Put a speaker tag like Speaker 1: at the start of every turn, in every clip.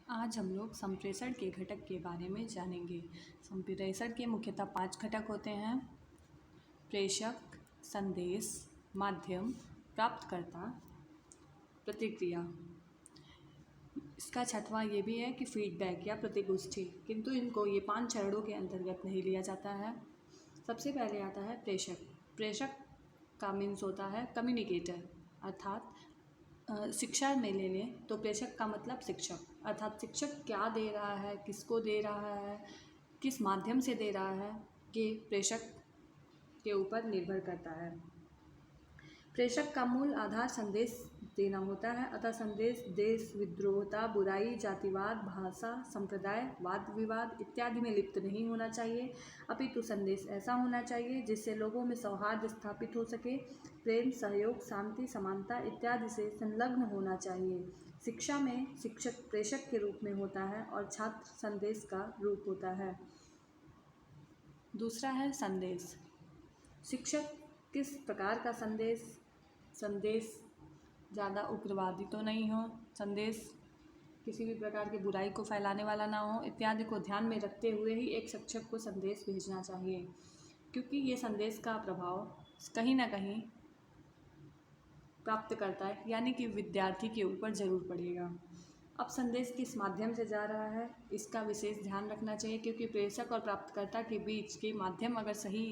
Speaker 1: आज हम लोग संप्रेषण के घटक के बारे में जानेंगे। संप्रेषण के मुख्यतः 5 घटक होते हैं: प्रेषक, संदेश, माध्यम, प्राप्तकर्ता, प्रतिक्रिया। इसका छठवां ये भी है कि फीडबैक या प्रतिपुष्टि, किंतु इनको ये 5 चरणों के अंतर्गत नहीं लिया जाता है। सबसे पहले आता है प्रेषक। प्रेषक का मीन्स होता है कम्युनिकेटर, अर्थात शिक्षा में ले लें तो प्रेषक का मतलब शिक्षक, अर्थात शिक्षक क्या दे रहा है, किसको दे रहा है, किस माध्यम से दे रहा है, ये प्रेषक के ऊपर निर्भर करता है। प्रेषक का मूल आधार संदेश देना होता है, अतः संदेश देश विद्रोहता, बुराई, जातिवाद, भाषा, संप्रदाय, वाद विवाद इत्यादि में लिप्त नहीं होना चाहिए, अपितु संदेश ऐसा होना चाहिए जिससे लोगों में सौहार्द स्थापित हो सके, प्रेम, सहयोग, शांति, समानता इत्यादि से संलग्न होना चाहिए। शिक्षा में शिक्षक प्रेषक के रूप में होता है और छात्र संदेश का रूप होता है। दूसरा है संदेश। शिक्षक किस प्रकार का संदेश ज़्यादा उग्रवादी तो नहीं हो, संदेश किसी भी प्रकार की बुराई को फैलाने वाला ना हो, इत्यादि को ध्यान में रखते हुए ही एक शिक्षक को संदेश भेजना चाहिए, क्योंकि ये संदेश का प्रभाव कहीं ना कहीं प्राप्त करता है, यानी कि विद्यार्थी के ऊपर ज़रूर पड़ेगा। अब संदेश किस माध्यम से जा रहा है, इसका विशेष ध्यान रखना चाहिए, क्योंकि प्रेषक और प्राप्तकर्ता के बीच के माध्यम अगर सही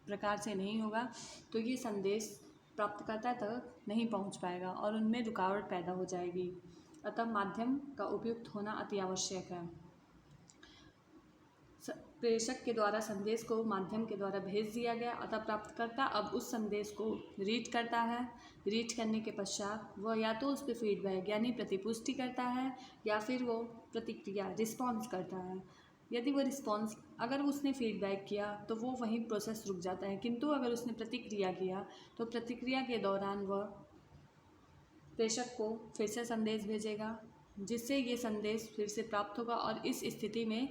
Speaker 1: प्रकार से नहीं होगा तो ये संदेश प्राप्तकर्ता तक नहीं पहुंच पाएगा और उनमें रुकावट पैदा हो जाएगी। अतः माध्यम का उपयुक्त होना अति आवश्यक है। प्रेषक के द्वारा संदेश को माध्यम के द्वारा भेज दिया गया, अतः प्राप्तकर्ता अब उस संदेश को रीड करता है। रीड करने के पश्चात वह या तो उस पर फीडबैक यानी प्रतिपुष्टि करता है या फिर वो प्रतिक्रिया रिस्पॉन्स करता है। यदि वो रिस्पॉन्स अगर उसने फीडबैक किया तो वो वहीं प्रोसेस रुक जाता है, किंतु अगर उसने प्रतिक्रिया किया तो प्रतिक्रिया के दौरान वह प्रेषक को फिर से संदेश भेजेगा, जिससे ये संदेश फिर से प्राप्त होगा और इस स्थिति में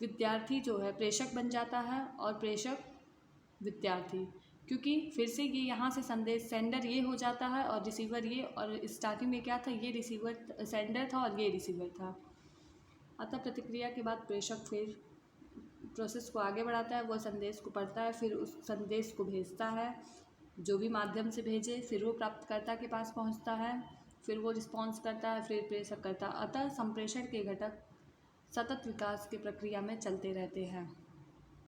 Speaker 1: विद्यार्थी जो है प्रेषक बन जाता है और प्रेषक विद्यार्थी, क्योंकि फिर से ये यहाँ से संदेश सेंडर ये हो जाता है और रिसीवर ये, और स्टार्टिंग में क्या था, ये रिसीवर सेंडर था और ये रिसीवर था। अतः प्रतिक्रिया के बाद प्रेषक फिर प्रोसेस को आगे बढ़ाता है, वह संदेश को पढ़ता है, फिर उस संदेश को भेजता है, जो भी माध्यम से भेजे, फिर वो प्राप्तकर्ता के पास पहुंचता है, फिर वो रिस्पॉन्स करता है, फिर प्रेषक करता है। अतः संप्रेषण के घटक सतत विकास की प्रक्रिया में चलते रहते हैं।